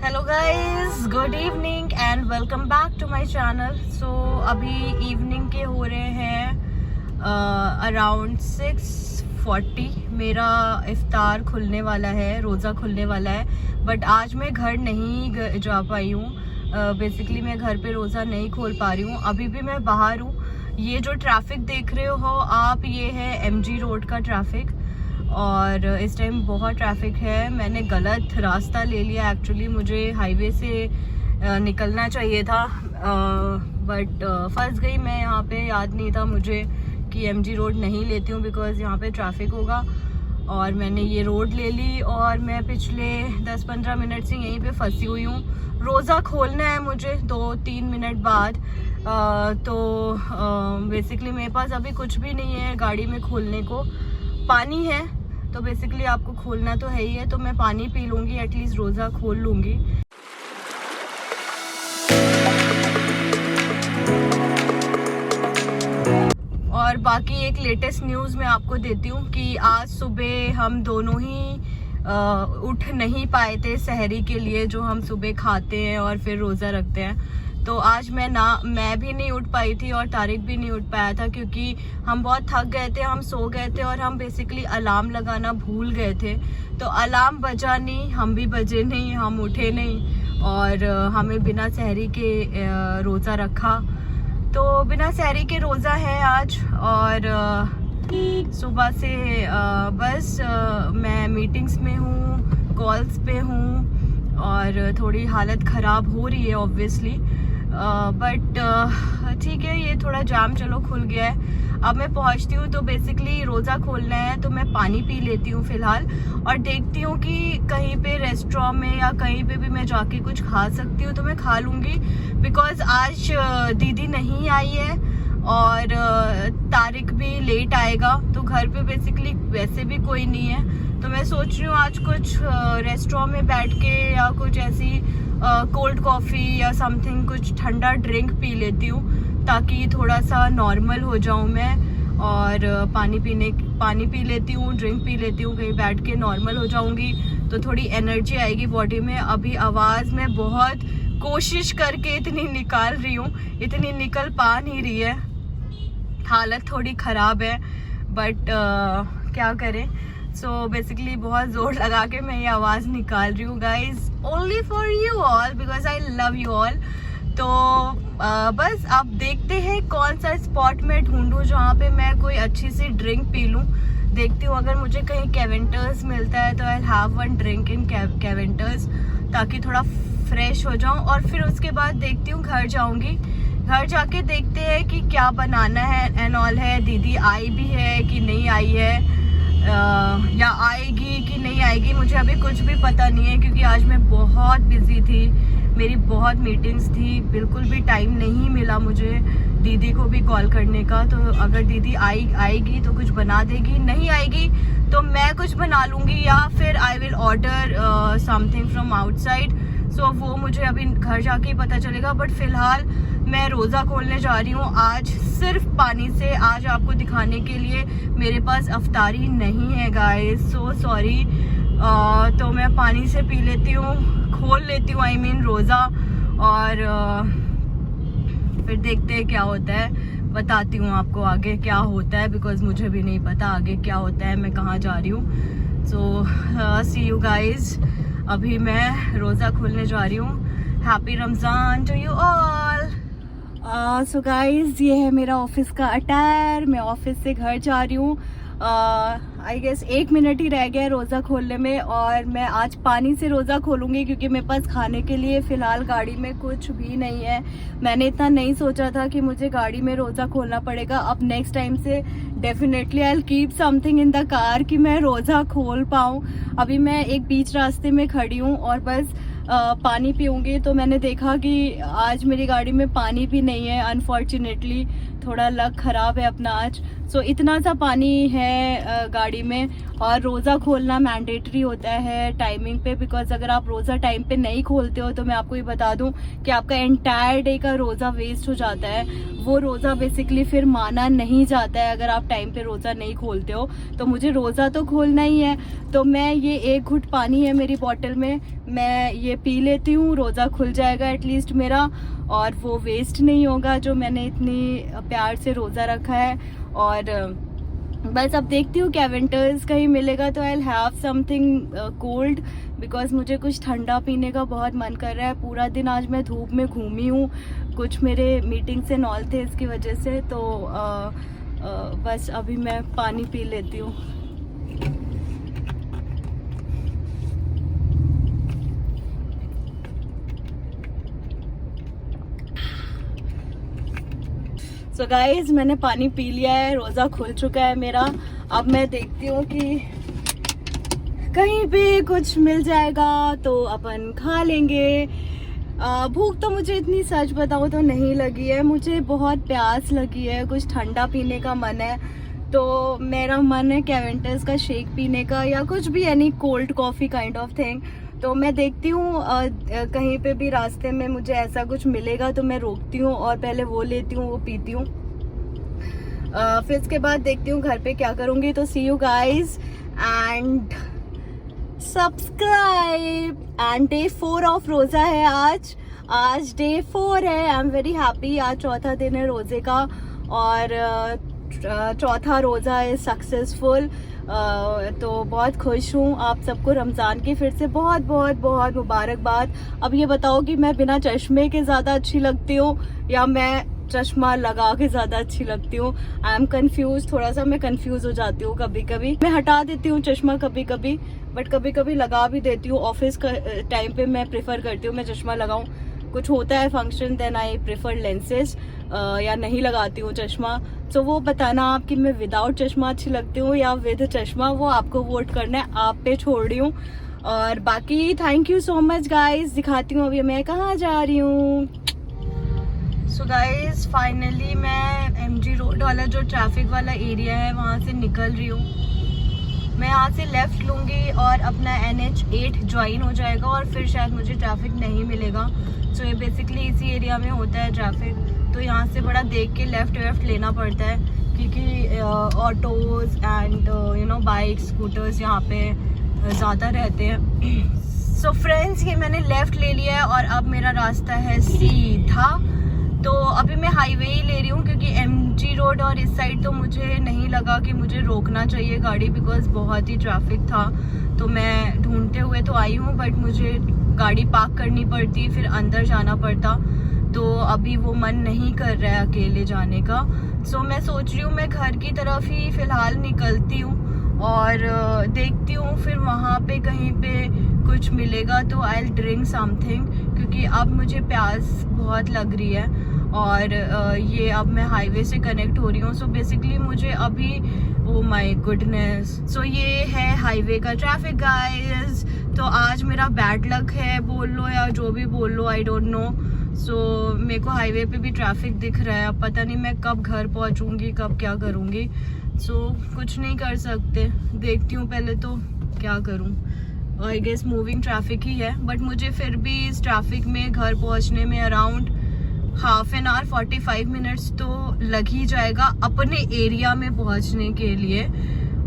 Hello guys, good evening and welcome back to my channel. So अभी evening के हो रहे हैं अराउंड 6:40। मेरा इफ्तार खुलने वाला है, रोज़ा खुलने वाला है, बट आज मैं घर नहीं जा पाई हूँ। बेसिकली मैं घर पे रोज़ा नहीं खोल पा रही हूँ। अभी भी मैं बाहर हूँ। ये जो ट्रैफिक देख रहे हो आप, ये है MG रोड का ट्रैफिक और इस टाइम बहुत ट्रैफिक है। मैंने गलत रास्ता ले लिया। एक्चुअली मुझे हाईवे से निकलना चाहिए था, बट फंस गई मैं यहाँ पे। याद नहीं था मुझे कि MG रोड नहीं लेती हूँ बिकॉज़ यहाँ पे ट्रैफिक होगा, और मैंने ये रोड ले ली और मैं पिछले 10-15 मिनट से यहीं पे फंसी हुई हूँ। रोज़ा खोलना है मुझे 2-3 मिनट बाद। तो बेसिकली मेरे पास अभी कुछ भी नहीं है गाड़ी में खोलने को। पानी है तो बेसिकली आपको खोलना तो है ही है, तो मैं पानी पी लूँगी, एटलीस्ट रोज़ा खोल लूँगी। और बाकी एक लेटेस्ट न्यूज़ मैं आपको देती हूँ कि आज सुबह हम दोनों ही उठ नहीं पाए थे सहरी के लिए, जो हम सुबह खाते हैं और फिर रोज़ा रखते हैं। तो आज मैं भी नहीं उठ पाई थी और तारिक भी नहीं उठ पाया था, क्योंकि हम बहुत थक गए थे, हम सो गए थे और हम बेसिकली अलार्म लगाना भूल गए थे। तो अलार्म बजा नहीं, हम भी बजे नहीं, हम उठे नहीं और हमें बिना सहरी के रोज़ा रखा। तो बिना सहरी के रोज़ा है आज। और सुबह से बस मैं मीटिंग्स में हूँ, कॉल्स पे हूँ और थोड़ी हालत ख़राब हो रही है ऑब्वियसली, बट ठीक है। ये थोड़ा जाम चलो खुल गया है। अब मैं पहुंचती हूँ तो बेसिकली रोज़ा खोलना है, तो मैं पानी पी लेती हूँ फ़िलहाल और देखती हूँ कि कहीं पे रेस्टोरेंट में या कहीं पे भी मैं जाके कुछ खा सकती हूँ तो मैं खा लूँगी। बिकॉज़ आज दीदी नहीं आई है और तारिक भी लेट आएगा, तो घर पे बेसिकली वैसे भी कोई नहीं है। तो मैं सोच रही हूँ आज कुछ रेस्टोरेंट में बैठ के या कुछ ऐसी कोल्ड कॉफ़ी या समथिंग, कुछ ठंडा ड्रिंक पी लेती हूँ ताकि थोड़ा सा नॉर्मल हो जाऊँ मैं। और पानी पी लेती हूँ, ड्रिंक पी लेती हूँ, कहीं बैठ के नॉर्मल हो जाऊँगी तो थोड़ी एनर्जी आएगी बॉडी में। अभी आवाज़ में बहुत कोशिश करके इतनी निकाल रही हूँ, इतनी निकल पा नहीं रही है, हालत थोड़ी ख़राब है, बट क्या करें। सो बेसिकली बहुत ज़ोर लगा के मैं ये आवाज़ निकाल रही हूँ guys, only for you all because I love you all. तो बस अब देखते हैं कौन सा स्पॉट मैं ढूंढूँ जहाँ पे मैं कोई अच्छी सी ड्रिंक पी लूँ। देखती हूँ अगर मुझे कहीं कैवेंटर्स मिलता है तो I have one drink in Keventers ताकि थोड़ा फ्रेश हो जाऊँ। और फिर उसके बाद देखती हूँ, घर जाऊँगी, घर जाके देखते हैं कि क्या बनाना है एंड ऑल है। दीदी आई भी है कि नहीं आई है, या आएगी कि नहीं आएगी, मुझे अभी कुछ भी पता नहीं है, क्योंकि आज मैं बहुत बिजी थी, मेरी बहुत मीटिंग्स थी, बिल्कुल भी टाइम नहीं मिला मुझे दीदी को भी कॉल करने का। तो अगर दीदी आएगी तो कुछ बना देगी, नहीं आएगी तो मैं कुछ बना लूँगी या फिर I will order something from outside. So वो मुझे अभी घर जाके ही पता चलेगा, बट फ़िलहाल मैं रोज़ा खोलने जा रही हूँ आज सिर्फ पानी से। आज आपको दिखाने के लिए मेरे पास अफ्तारी नहीं है गाइस, सो सॉरी। तो मैं पानी से पी लेती हूँ, खोल लेती हूँ, आई मीन रोज़ा, और फिर देखते हैं क्या होता है। बताती हूँ आपको आगे क्या होता है, बिकॉज़ मुझे भी नहीं पता आगे क्या होता है, मैं कहाँ जा रही हूँ। So see you guys. अभी मैं रोज़ा खोलने जा रही हूँ। Happy Ramzan to you all. So guys, ये है मेरा ऑफिस का अटायर। मैं ऑफिस से घर जा रही हूँ। आई गेस 1 मिनट ही रह गया है रोज़ा खोलने में, और मैं आज पानी से रोज़ा खोलूँगी क्योंकि मेरे पास खाने के लिए फ़िलहाल गाड़ी में कुछ भी नहीं है। मैंने इतना नहीं सोचा था कि मुझे गाड़ी में रोज़ा खोलना पड़ेगा। अब नेक्स्ट टाइम से definitely I will keep something in the car कि मैं रोज़ा खोल पाऊँ। अभी मैं एक बीच रास्ते में खड़ी हूँ और बस पानी पीऊँगी। तो मैंने देखा कि आज मेरी गाड़ी में पानी भी नहीं है, अनफॉर्चुनेटली थोड़ा लक ख़राब है अपना आज। सो इतना सा पानी है गाड़ी में। और रोज़ा खोलना मैंडेटरी होता है टाइमिंग पे, बिकॉज अगर आप रोज़ा टाइम पे नहीं खोलते हो तो मैं आपको ये बता दूं कि आपका एंटायर डे का रोज़ा वेस्ट हो जाता है। वो रोज़ा बेसिकली फिर माना नहीं जाता है अगर आप टाइम पे रोज़ा नहीं खोलते हो। तो मुझे रोज़ा तो खोलना ही है, तो मैं ये 1 घुट पानी है मेरी बॉटल में, मैं ये पी लेती हूँ, रोज़ा खुल जाएगा एटलीस्ट मेरा, और वो वेस्ट नहीं होगा जो मैंने इतनी प्यार से रोज़ा रखा है। और बस अब देखती हूँ क्या विंटर्स कहीं मिलेगा तो I will have something cold, because मुझे कुछ ठंडा पीने का बहुत मन कर रहा है। पूरा दिन आज मैं धूप में घूमी हूँ, कुछ मेरे मीटिंग्स एंड ऑल थे इसकी वजह से, तो बस अभी मैं पानी पी लेती हूँ। सो गाइज मैंने पानी पी लिया है, रोज़ा खुल चुका है मेरा। अब मैं देखती हूँ कि कहीं भी कुछ मिल जाएगा तो अपन खा लेंगे। भूख तो मुझे इतनी सच बताऊँ तो नहीं लगी है, मुझे बहुत प्यास लगी है, कुछ ठंडा पीने का मन है। तो मेरा मन है कैवेंटर्स का शेक पीने का या कुछ भी, any cold coffee kind of thing. तो मैं देखती हूँ कहीं पे भी रास्ते में मुझे ऐसा कुछ मिलेगा तो मैं रोकती हूँ और पहले वो लेती हूँ, वो पीती हूँ। फिर इसके बाद देखती हूँ घर पे क्या करूँगी। तो see you guys and subscribe. And day 4 of roza है आज डे 4 है। I am very happy. आज चौथा दिन है रोज़े का और चौथा रोज़ा है सक्सेसफुल। तो बहुत खुश हूँ। आप सबको रमज़ान की फिर से बहुत बहुत बहुत मुबारकबाद। अब ये बताओ कि मैं बिना चश्मे के ज़्यादा अच्छी लगती हूँ या मैं चश्मा लगा के ज़्यादा अच्छी लगती हूँ? आई एम कन्फ्यूज, थोड़ा सा मैं कन्फ्यूज हो जाती हूँ कभी कभी। मैं हटा देती हूँ चश्मा कभी कभी, बट कभी कभी लगा भी देती हूँ। ऑफिस का टाइम पे मैं प्रेफर करती हूँ मैं चश्मा लगाऊँ, कुछ होता है function then I prefer lenses, या नहीं लगाती हूँ चश्मा। तो वो बताना आप कि मैं विदाउट चश्मा अच्छी लगती हूँ या विद चश्मा, वो आपको वोट करना है, आप पे छोड़ रही हूँ। और बाकी thank you so much guys. दिखाती हूँ अभी मैं कहाँ जा रही हूँ। सो गाइज फाइनली मैं MG रोड वाला जो ट्रैफिक वाला एरिया है वहाँ से निकल रही हूँ। मैं यहाँ से लेफ़्ट लूँगी और अपना NH8 ज्वाइन हो जाएगा और फिर शायद मुझे ट्रैफिक नहीं मिलेगा। सो ये बेसिकली इसी एरिया में होता है ट्रैफिक, तो यहाँ से बड़ा देख के लेफ़्ट वेफ्ट लेना पड़ता है क्योंकि ऑटोज़ एंड बाइक स्कूटर्स यहाँ पे ज़्यादा रहते हैं। सो फ्रेंड्स ये मैंने लेफ़्ट ले लिया है और अब मेरा रास्ता है सीधा। तो अभी मैं हाईवे ही ले रही हूँ क्योंकि MG रोड और इस साइड तो मुझे नहीं लगा कि मुझे रोकना चाहिए गाड़ी, बिकॉज बहुत ही ट्रैफिक था। तो मैं ढूंढते हुए तो आई हूँ बट मुझे गाड़ी पार्क करनी पड़ती, फिर अंदर जाना पड़ता। तो अभी वो मन नहीं कर रहा है अकेले जाने का। सो मैं सोच रही हूँ मैं घर की तरफ ही फ़िलहाल निकलती हूँ और देखती हूँ फिर वहाँ पे कहीं पे कुछ मिलेगा तो आई विल ड्रिंक समथिंग, क्योंकि अब मुझे प्यास बहुत लग रही है। और ये अब मैं हाईवे से कनेक्ट हो रही हूँ। सो बेसिकली मुझे अभी ओ माय गुडनेस, सो ये है हाईवे का ट्रैफिक गाइस। तो आज मेरा बैड लक है बोल लो या जो भी बोल लो, आई डोंट नो। सो मेरे को हाईवे पे भी ट्रैफिक दिख रहा है। अब पता नहीं मैं कब घर पहुँचूँगी, कब क्या करूँगी। सो कुछ नहीं कर सकते, देखती हूँ पहले तो क्या करूँ। आई गेस मूविंग ट्रैफिक ही है, बट मुझे फिर भी इस ट्रैफिक में घर पहुँचने में around half an hour 45 minutes तो लग ही जाएगा अपने एरिया में पहुंचने के लिए।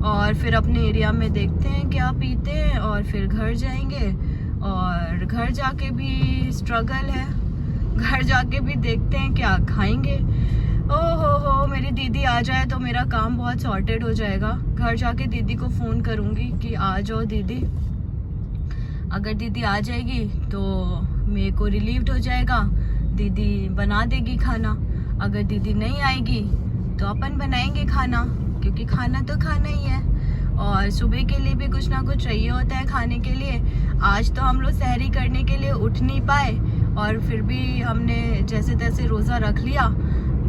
और फिर अपने एरिया में देखते हैं क्या पीते हैं और फिर घर जाएंगे। और घर जाके भी स्ट्रगल है, घर जाके भी देखते हैं क्या खाएंगे। ओह हो मेरी दीदी आ जाए तो मेरा काम बहुत सॉर्टेड हो जाएगा। घर जाके दीदी को फ़ोन करूँगी कि आ जाओ दीदी। अगर दीदी आ जाएगी तो मेरे को रिलीव्ड हो जाएगा, दीदी बना देगी खाना। अगर दीदी नहीं आएगी तो अपन बनाएंगे खाना, क्योंकि खाना तो खाना ही है। और सुबह के लिए भी कुछ ना कुछ चाहिए होता है खाने के लिए। आज तो हम लोग सहरी करने के लिए उठ नहीं पाए और फिर भी हमने जैसे तैसे रोज़ा रख लिया।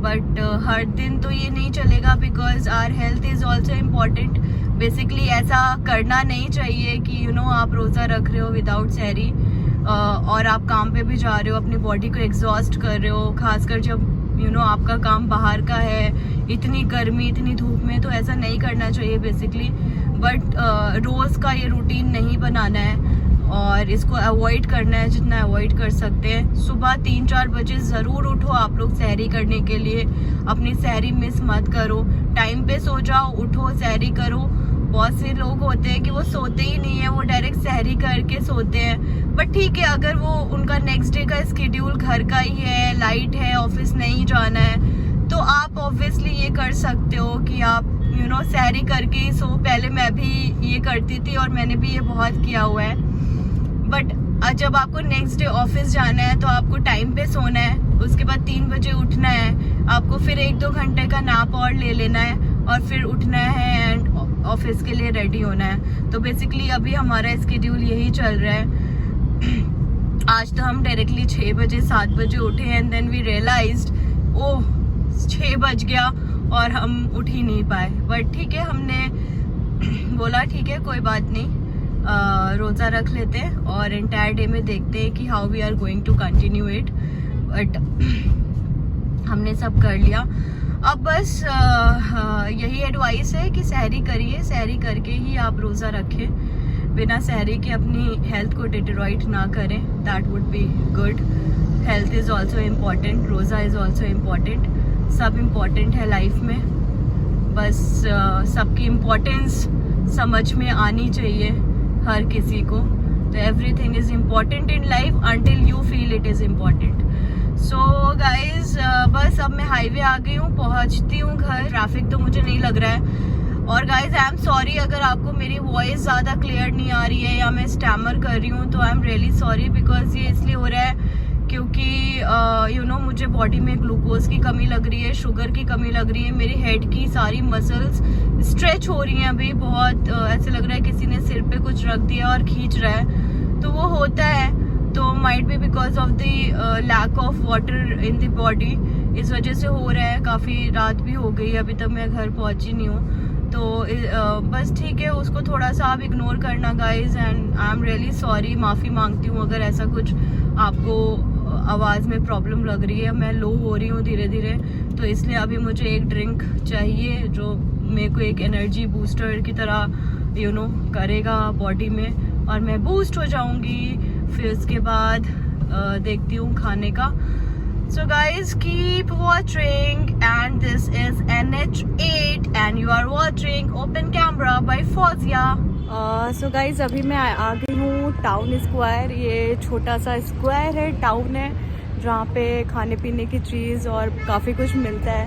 बट हर दिन तो ये नहीं चलेगा, because our health is also important. Basically ऐसा करना नहीं चाहिए कि आप रोज़ा रख रहे हो विदाउट सहरी और आप काम पे भी जा रहे हो, अपनी बॉडी को एग्जॉस्ट कर रहे हो, खासकर जब आपका काम बाहर का है, इतनी गर्मी इतनी धूप में, तो ऐसा नहीं करना चाहिए बेसिकली। बट रोज़ का ये रूटीन नहीं बनाना है और इसको अवॉइड करना है जितना अवॉइड कर सकते हैं। सुबह 3-4 बजे ज़रूर उठो आप लोग सहरी करने के लिए, अपनी सहरी मिस मत करो, टाइम पे सो जाओ, उठो सहरी करो। बहुत से लोग होते हैं कि वो सोते ही नहीं है, वो डायरेक्ट सहरी करके सोते हैं। बट ठीक है, अगर वो उनका नेक्स्ट डे का स्केड्यूल घर का ही है, लाइट है, ऑफिस नहीं जाना है, तो आप ऑब्वियसली ये कर सकते हो कि आप सहरी करके ही सो। पहले मैं भी ये करती थी और मैंने भी ये बहुत किया हुआ है। बट जब आपको नेक्स्ट डे ऑफिस जाना है तो आपको टाइम पे सोना है, उसके बाद 3 बजे उठना है, आपको फिर 1-2 घंटे का नैप और ले लेना है और फिर उठना है एंड ऑफिस के लिए रेडी होना है। तो बेसिकली अभी हमारा स्केड्यूल यही चल रहा है। आज तो हम डायरेक्टली 6 बजे 7 बजे उठे एंड देन वी रियलाइज्ड ओह 6 बज गया और हम उठ ही नहीं पाए। बट ठीक है, हमने बोला ठीक है कोई बात नहीं, रोज़ा रख लेते हैं और एंटायर डे में देखते हैं कि how we are going to continue it. But हमने सब कर लिया। अब बस यही एडवाइस है कि सहरी करिए, सहरी करके ही आप रोज़ा रखें, बिना सहरी के अपनी हेल्थ को डिटेरोइट ना करें, that would be good. Health is also important, रोज़ा इज़ ऑल्सो इम्पॉर्टेंट, सब इम्पॉर्टेंट है लाइफ में। बस सबकी इम्पोर्टेंस समझ में आनी चाहिए हर किसी को। तो everything is important in life until you feel it is important. So guys बस अब मैं हाईवे आ गई हूँ, पहुँचती हूँ घर। ट्रैफिक तो मुझे नहीं लग रहा है। और गाइज आई एम सॉरी अगर आपको मेरी वॉइस ज़्यादा क्लियर नहीं आ रही है या मैं स्टैमर कर रही हूँ, तो I am really sorry. Because ये इसलिए हो रहा है क्योंकि मुझे बॉडी में ग्लूकोज की कमी लग रही है, शुगर की कमी लग रही है, मेरी हेड की सारी मसल्स स्ट्रेच हो रही हैं अभी बहुत। ऐसे लग रहा है किसी ने सिर पे कुछ रख दिया और खींच रहा है, तो वो होता है। तो might be because of the lack of water in the body, इस वजह से हो रहा है। काफ़ी रात भी हो गई, अभी तक मैं घर पहुंची नहीं हूँ, तो बस ठीक है, उसको थोड़ा सा आप इग्नोर करना guys. And I am really sorry, माफ़ी मांगती हूँ अगर ऐसा कुछ आपको आवाज़ में प्रॉब्लम लग रही है। मैं लो हो रही हूँ धीरे धीरे, तो इसलिए अभी मुझे एक ड्रिंक चाहिए जो मेरे को एक एनर्जी बूस्टर की तरह करेगा बॉडी में, और मैं बूस्ट हो जाऊंगी। फिर उसके बाद देखती हूँ खाने का। So guys, keep watching, and this is NH8 and you are watching Open Camera by Fozia. So guys, अभी मैं आ गई हूँ टाउन स्क्वायर। ये छोटा सा स्क्वायर है, टाउन है, जहाँ पे खाने पीने की चीज़ और काफ़ी कुछ मिलता है।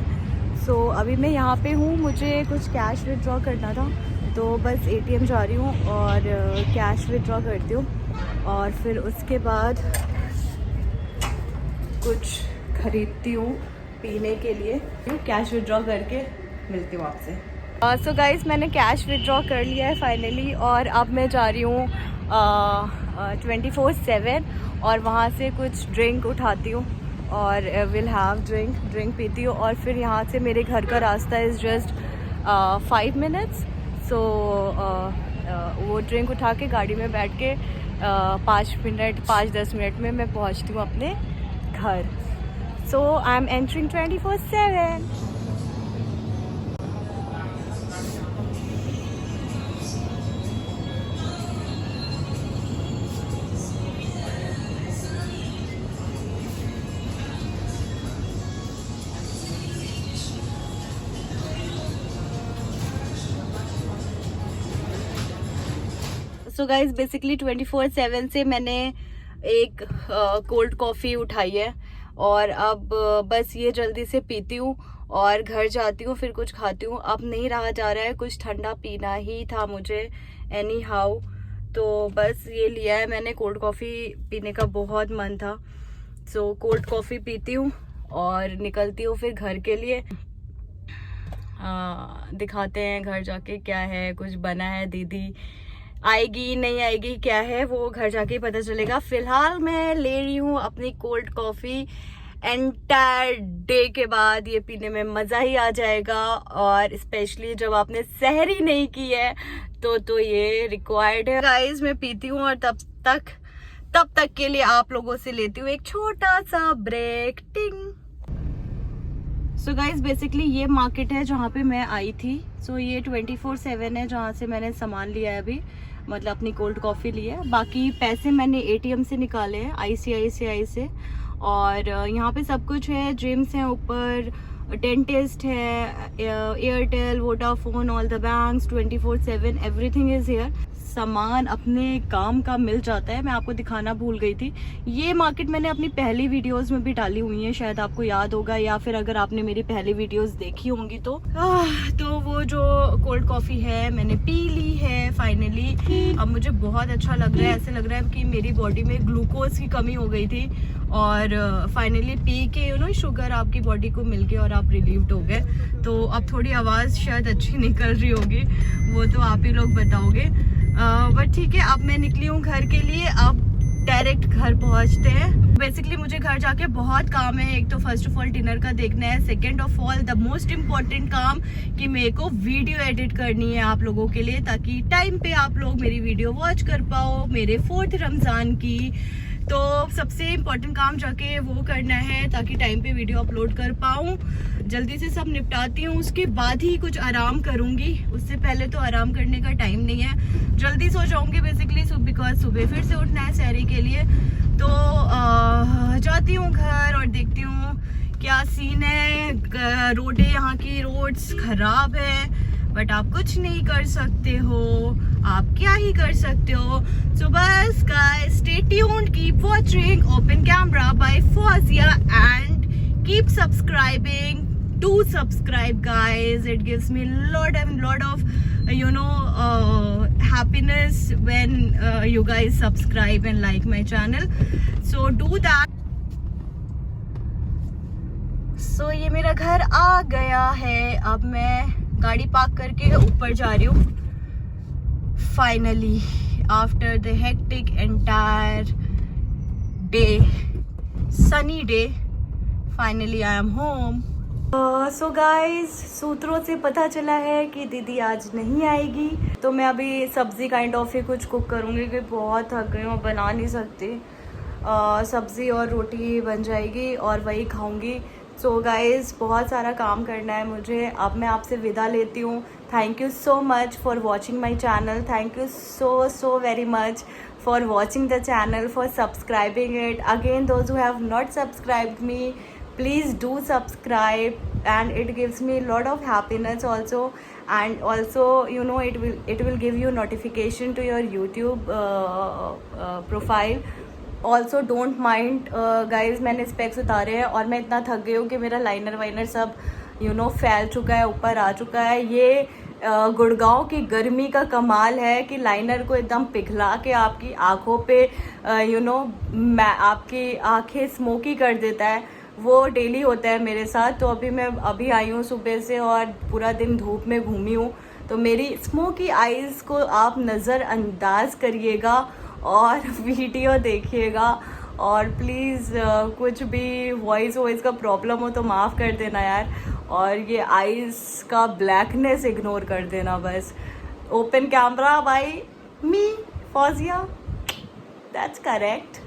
So अभी मैं यहाँ पे हूँ, मुझे कुछ कैश विड्रॉ करना था, तो बस ATM जा रही हूँ और कैश विड्रॉ करती हूँ और फिर उसके बाद कुछ खरीदती हूँ पीने के लिए। कैश विड्रॉ करके मिलती हूँ आपसे। सो गाइस, मैंने कैश विड्रॉ कर लिया है फाइनली, और अब मैं जा रही हूँ 24/7 और वहाँ से कुछ ड्रिंक उठाती हूँ और विल हैव ड्रिंक पीती हूँ। और फिर यहाँ से मेरे घर का रास्ता इज़ जस्ट 5 मिनट्स। सो वो ड्रिंक उठा के गाड़ी में बैठ के 5-10 मिनट में मैं पहुँचती हूँ अपने घर। So I'm entering 24/7. So guys, basically 24/7 से मैंने एक कोल्ड कॉफ़ी उठाई है और अब बस ये जल्दी से पीती हूँ और घर जाती हूँ, फिर कुछ खाती हूँ। अब नहीं रहा जा रहा है, कुछ ठंडा पीना ही था मुझे एनी हाउ, तो बस ये लिया है मैंने। कोल्ड कॉफ़ी पीने का बहुत मन था, सो कोल्ड कॉफ़ी पीती हूँ और निकलती हूँ फिर घर के लिए। दिखाते हैं घर जाके क्या है, कुछ बना है, दीदी आएगी नहीं आएगी क्या है, वो घर जाके पता चलेगा। फिलहाल मैं ले रही हूँ अपनी कोल्ड कॉफ़ी। एंटायर डे के बाद ये पीने में मज़ा ही आ जाएगा, और स्पेशली जब आपने सहरी नहीं की है तो ये रिक्वायर्ड है। गाइस, मैं पीती हूँ और तब तक के लिए आप लोगों से लेती हूँ एक छोटा सा ब्रेक। टिंग। सो गाइज बेसिकली ये मार्केट है जहाँ पे मैं आई थी. सो ये 24/7 है जहाँ से मैंने सामान लिया है अभी, मतलब अपनी कोल्ड कॉफ़ी ली है. बाकी पैसे मैंने ATM से निकाले हैं, ICICI से. और यहाँ पे सब कुछ है, जिम्स हैं ऊपर, डेंटिस्ट है, Airtel, Vodafone, all the banks, 24/7 everything is here. सामान अपने काम का मिल जाता है. मैं आपको दिखाना भूल गई थी, ये मार्केट मैंने अपनी पहली वीडियोस में भी डाली हुई है, शायद आपको याद होगा, या फिर अगर आपने मेरी पहली वीडियोस देखी होंगी तो वो जो कोल्ड कॉफ़ी है मैंने पी ली है फाइनली. अब मुझे बहुत अच्छा लग रहा है, ऐसे लग रहा है कि मेरी बॉडी में ग्लूकोज की कमी हो गई थी और फाइनली पी के शुगर आपकी बॉडी को मिल गया और आप रिलीव्ड हो गए. तो अब थोड़ी आवाज़ शायद अच्छी निकल रही होगी, वो तो आप ही लोग बताओगे. बट ठीक है, अब मैं निकली हूँ घर के लिए. अब डायरेक्ट घर पहुँचते हैं. बेसिकली मुझे घर जाके बहुत काम है. एक तो फर्स्ट ऑफ ऑल डिनर का देखना है, second of all the most important काम कि मेरे को वीडियो एडिट करनी है आप लोगों के लिए, ताकि टाइम पे आप लोग मेरी वीडियो वॉच कर पाओ मेरे 4th रमज़ान की. तो सबसे इम्पोर्टेंट काम जाके वो करना है ताकि टाइम पे वीडियो अपलोड कर पाऊँ. जल्दी से सब निपटाती हूँ, उसके बाद ही कुछ आराम करूँगी. उससे पहले तो आराम करने का टाइम नहीं है. जल्दी सो जाऊँगी बेसिकली बिकॉज सुबह फिर से उठना है सहरी के लिए. तो जाती हूँ घर और देखती हूँ क्या सीन है. रोडें, यहाँ की रोड्स खराब है, बट आप कुछ नहीं कर सकते हो. आप क्या ही कर सकते हो. सो बस guys, stay tuned, keep watching open camera by Fauzia and keep subscribing. Do subscribe guys, it gives me lot of happiness when you guys subscribe and like my channel, so do that. So ये मेरा घर आ गया है. अब मैं गाड़ी park करके ऊपर जा रही हूँ finally after the hectic entire day, sunny day. Finally I am home. So guys, सूत्रों से पता चला है कि दीदी आज नहीं आएगी, तो मैं अभी सब्ज़ी काइंड ऑफ ही कुछ कुक करूँगी क्योंकि बहुत थक गई हूँ, बना नहीं सकती. सब्ज़ी और रोटी बन जाएगी और वही खाऊँगी. सो गाइज, बहुत सारा काम करना है मुझे. अब मैं आपसे विदा लेती हूँ. Thank you so much for watching my channel. Thank you so very much for watching the channel, for subscribing it. Again, those who have not subscribed me, please do subscribe, and it gives me a lot of happiness also. And also it will give you notification to your YouTube profile. Also don't mind guys, मैंने specs उतारे हैं और मैं इतना थक गई हूँ कि मेरा लाइनर वाइनर सब फैल चुका है, ऊपर आ चुका है. ये गुड़गांव की गर्मी का कमाल है कि लाइनर को एकदम पिघला के आपकी आँखों पे आपकी आँखें स्मोकी कर देता है. वो डेली होता है मेरे साथ. तो अभी आई हूँ सुबह से और पूरा दिन धूप में घूमी हूँ, तो मेरी स्मोकी आइज़ को आप नज़रअंदाज करिएगा और वीडियो देखिएगा. और प्लीज़ कुछ भी वॉइस का प्रॉब्लम हो तो माफ़ कर देना यार. और ये आइज़ का ब्लैकनेस इग्नोर कर देना बस. Open camera by me Fauzia, that's correct.